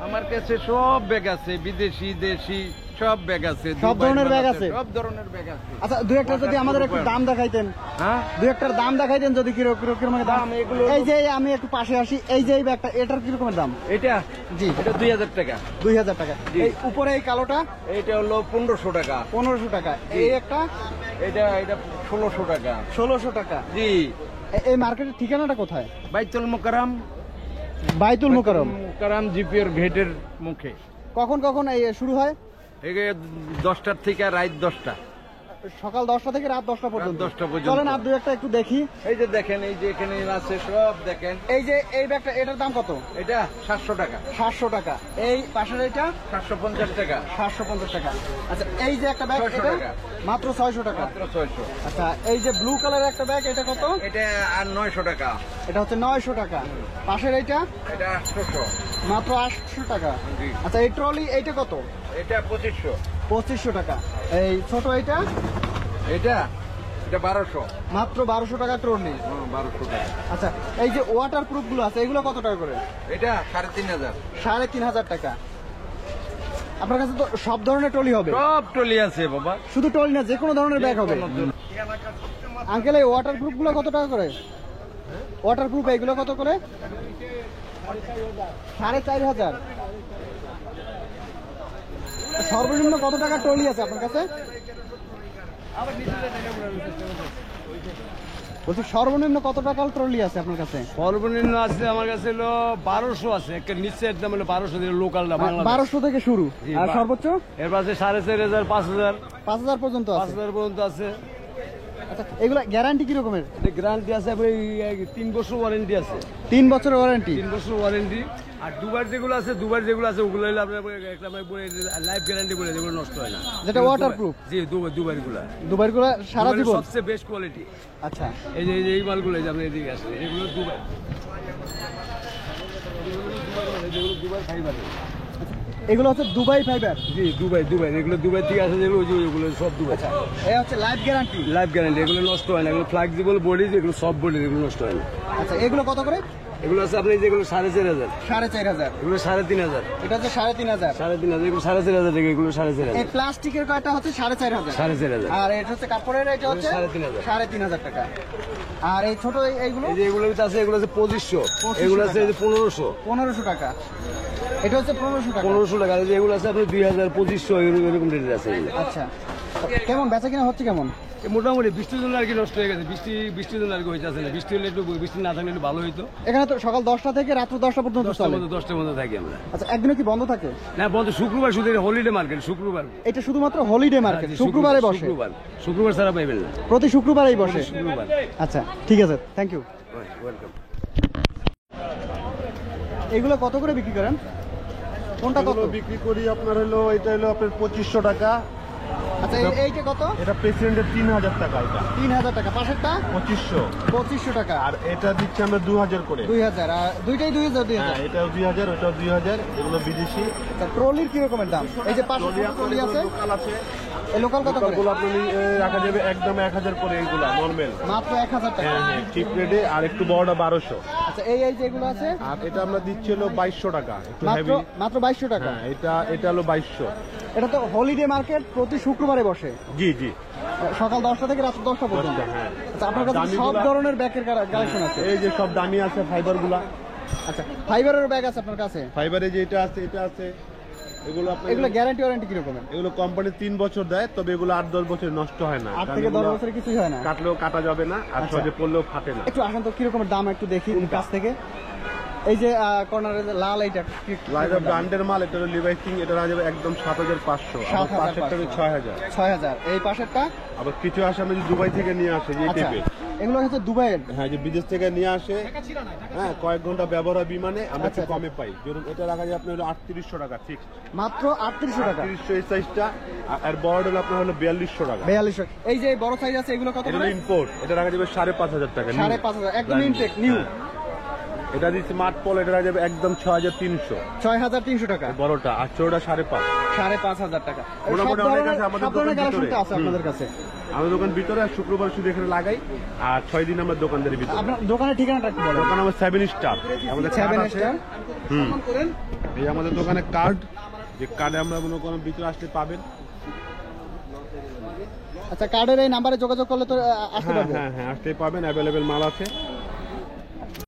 আমার কাছে সব ব্যাগ আছে, বিদেশি দেশি সব ব্যাগ আছে, সব ধরনের ব্যাগ আছে, সব ধরনের ব্যাগ আছে। আচ্ছা দুই একটা যদি আমাদের একটু দাম দেখাইতেন। হ্যাঁ, দুই একটার দাম দেখাইতেন যদি কিরকম দাম। এই যে আমি একটু পাশে আসি, এই যে এই ব্যাগটা এটার কিরকমের দাম? এটা জি এটা 2000 টাকা। 2000 টাকা। এই উপরে এই কালোটা এটা হলো 1500 টাকা। 1500 টাকা। এই একটা এটা 1600 টাকা। 1600 টাকা। জি। এই মার্কেটের ঠিকানাটা কোথায়? বাইতুল মোকাররম। বাইতুল মোকাররম জিপির গেটের মুখে। কখন কখন এই শুরু হয়? 10টার থেকে রাত 10টা। সকাল 10টা থেকে রাত 10টা পর্যন্ত। 10টা পর্যন্ত। চলেন আর দুই একটা একটু দেখি। এই যে দেখেন, এই যে এখানে আছে সব দেখেন। এই যে এই ব্যাগটা এটার দাম কত? এটা 700 টাকা। 700 টাকা। এই পাশের এটা 750 টাকা। 750 টাকা। আচ্ছা এই যে একটা ব্যাগ 600 এটা টাকা। মাত্র 600 টাকা। মাত্র 600। আচ্ছা এই যে ব্লু কালারের একটা ব্যাগ এটা কত? এটা আর 900 টাকা। এটা হচ্ছে 900 টাকা। পাশের এইটা এটা 800। মাত্র 800 টাকা। জি। আচ্ছা এই ট্রলি এইটা কত? এটা 2500। 2500 টাকা। এই ছোট এইটা এটা 1200। মাত্র 1200 টাকা ট্রলি। 1200 টাকা। আচ্ছা এই যে ওয়াটার প্রুফ গুলো আছে এগুলো কত টাকা করে? এটা 3500। 3500 টাকা। আপনার কাছে তো সব ধরনের ট্রলি হবে? সব ট্রলি আছে বাবা। শুধু ট্রলি না, যে কোনো ধরনের ব্যাগ হবে। আঙ্কেল এই ওয়াটার প্রুফ গুলো কত টাকা করে? ওয়াটার প্রুফ এইগুলো কত করে? 4500। সর্বনিম্ন কত টাকা ট্রলি আছে আপনার কাছে? বলছি সর্বনিম্ন কত টাকার ট্রলি আছে আপনার কাছে? সর্বনিম্ন আছে আমার কাছে হলো 1200 আছে। একটা নিচের দাম হলো 1200 দিয়ে লোকালটা বাংলা। 1200 থেকে শুরু। আর সর্বোচ্চ? এর পাশে 4500, 5000, 5000 পর্যন্ত আছে। 5000 পর্যন্ত আছে। আচ্ছা এগুলা গ্যারান্টি কি রকমের? গ্যারান্টি আছে 3 বছর ওয়ারেন্টি আছে। 3 বছরের ওয়ারেন্টি। 3 বছর ওয়ারেন্টি। আর দুবার যেগুলো আছে ওগুলো হলো আপনার লাইফ গ্যারান্টি বলে, যেগুলো নষ্ট হয় না। যেটা ওয়াটারপ্রুফ? জি, দুবারগুলো সারা জীবন সবচেয়ে বেস্ট কোয়ালিটি। আচ্ছা এই যে এই মালগুলো যে আপনি এদিকে আসলে এগুলো দুবাই, যেগুলো দুবাই ফাইবার। এগুলো হচ্ছে দুবাই ফাইবার? জি, দুবাই এগুলো দুবাই থেকে আসে, যেগুলো ওগুলো সব দুবাই। এই হচ্ছে লাইফ গ্যারান্টি। লাইফ গ্যারান্টি, এগুলো নষ্ট হয় না। এগুলো ফ্লেক্সিবল বডি, যেগুলো সব বডি, এগুলো নষ্ট হয় না। আচ্ছা এগুলো কত করে? এগুলো আছে আপনি যেগুলো 4500। 4500। এগুলো 3500। এটা হচ্ছে 3500। 3500, এগুলো 4500 টাকা। এগুলো 4500। এই প্লাস্টিকের কয়টা হচ্ছে 4500। 4500। আর এটা হচ্ছে কাপড়ের, এটা হচ্ছে 3500 টাকা। আর এই ছোট এইগুলো? এই যে এগুলো আছে, এগুলো আছে 2500। এগুলো আছে 1500। 1500 টাকা। এটা হচ্ছে 1500 টাকা। 1500 টাকা। এই যে এগুলো আছে আপনার 2000, 2500 এরকম রেটের আছে। আচ্ছা কেমন বেচা কিনা হচ্ছে কেমন? মোটামুটি বৃষ্টির জন্য আর কি নষ্ট হয়ে গেছে। বৃষ্টির জন্য আর কি হয়েছে না। বৃষ্টি হলে একটু, বৃষ্টি না থাকলে একটু ভালো হইতো। এখানে তো সকাল 10টা থেকে রাত্র 10টা পর্যন্ত চলে। 10টার মধ্যে থাকি আমরা। আচ্ছা একদিনও কি বন্ধ থাকে? না, বন্ধ শুক্রবার, শুধু হলিডে মার্কেট শুক্রবার। এটা শুধুমাত্র হলিডে মার্কেট, শুক্রবারে বসে। শুক্রবার ছাড়া পাইবেন না। প্রতি শুক্রবারেই বসে? শুক্রবার। আচ্ছা ঠিক আছে, থ্যাংক ইউ। ওয়েলকাম। এগুলো কত করে বিক্রি করেন? কোনটা কত বিক্রি করি আপনার হলো? এটা হলো আপনার 2500 টাকা। আচ্ছা এইটা কত? এটা প্রেসিডেন্টের 3000 টাকা। এটা 3000 টাকা। পাশেরটা 2500 টাকা। আর এটা দিচ্ছি আমরা 2000 করে। 2000। আর দুইটাই 2000। হ্যাঁ, এটাও 2000, ওটাও 2000। এগুলো বিদেশি। ট্রলির কি রকমের দাম? এই যে পাশে ট্রলি আছে, লোকাল আছে। এই লোকাল কত করে? লোকালগুলো আপনি রাখা যাবে একদম 1000 করে। এইগুলা নরমাল মাত্র 1000 টাকা। হ্যাঁ, চিপ রেটে। আর একটু বড়টা 1200। আচ্ছা এই যেগুলো আছে? আর এটা আমরা দিচ্ছি হলো 2200 টাকা। একটু মাত্র হেভি। মাত্র 2200 টাকা। হ্যাঁ, এটা হলো 2200। এটা তো হলিডে মার্কেট, প্রতি শুক্রবারে বসে জি জি, সকাল 10টা থেকে রাত 10টা পর্যন্ত। হ্যাঁ। আচ্ছা আপনার কাছে সব ধরনের ব্যাগের কালেকশন আছে? এই যে সব দামি আছে ফাইবার গুলা। আচ্ছা ফাইবারের ব্যাগ আছে আপনার কাছে? ফাইবারে যে এটা আছে, এটা আছে। এগুলো আপনার এগুলো গ্যারান্টি ওয়ারেন্টি কি রকমের? এগুলো কোম্পানি 3 বছর দেয়, তবে এগুলো 8-10 বছর নষ্ট হয় না। 8 থেকে 10 বছরে কিছুই হয় না? কাটলেও কাটা যাবে না, আর আচ্ছা। সহজে পড়লেও ফাটে না। একটু আসেন তো কি রকমের দাম একটু দেখি কাছ থেকে। এই যে কর্নারে লাল, এইটা লাইজা ব্র্যান্ডের মাল। এটা হলো লিভাইস কিং। এটা রাখা যাবে একদম 7500। 7500। 6000। 6000। এই পাশেরটা? আবার কিছু আসে আমরা দুবাই থেকে নিয়ে আসে, যে আচ্ছা টেপে। এগুলো হচ্ছে দুবাইয়ের? হ্যাঁ, যে বিদেশ থেকে নিয়ে আসে। হ্যাঁ, কয়েক ঘন্টা ব্যবহার হয় বিমানে, আমরা একটু আচ্ছা। কমে পাই। যেরকম এটা রাখা যায় আপনার হলো 3800 টাকা ফিক্সড। মাত্র 3800 টাকা? 3800 এই সাইজটা। আর বড় হলো আপনার হলো 4200 টাকা। 4200। এই যে বড় সাইজ আছে এগুলো কত এটা করে? হলো ইম্পোর্ট। এটা রাখা যাবে 5500 টাকা। 5500 একদম ইনটেক নিউ। এটা দিচ্ছি স্মার্ট পল। এটা রাখা যাবে একদম 6300। 6300 টাকা বড়টা। আর ছোটটা 5.5। 5500 টাকা। মোটামুটি অনেক আছে আমাদের সব ধরনের দোকান কালেকশন ভিতরে। আছে আপনাদের কাছে? আমাদের দোকান ভিতরে, আর শুক্রবার শুধু এখানে লাগাই, আর 6 দিন আমরা দোকানদারের ভিতরে। আপনার দোকানের ঠিকানাটা একটু বলেন। দোকান আমার 7 স্টার, আমাদের 7 কার্ড আছে। স্টার। এই আমাদের দোকানে কার্ড, যে কার্ডে আমরা মনে করেন ভিতরে আসতে পাবেন। আচ্ছা, কার্ডের এই নাম্বারে যোগাযোগ করলে তো আসতে হ্যাঁ পারবো। হ্যাঁ হ্যাঁ, আসতেই পাবেন, অ্যাভেলেবেল মাল আছে।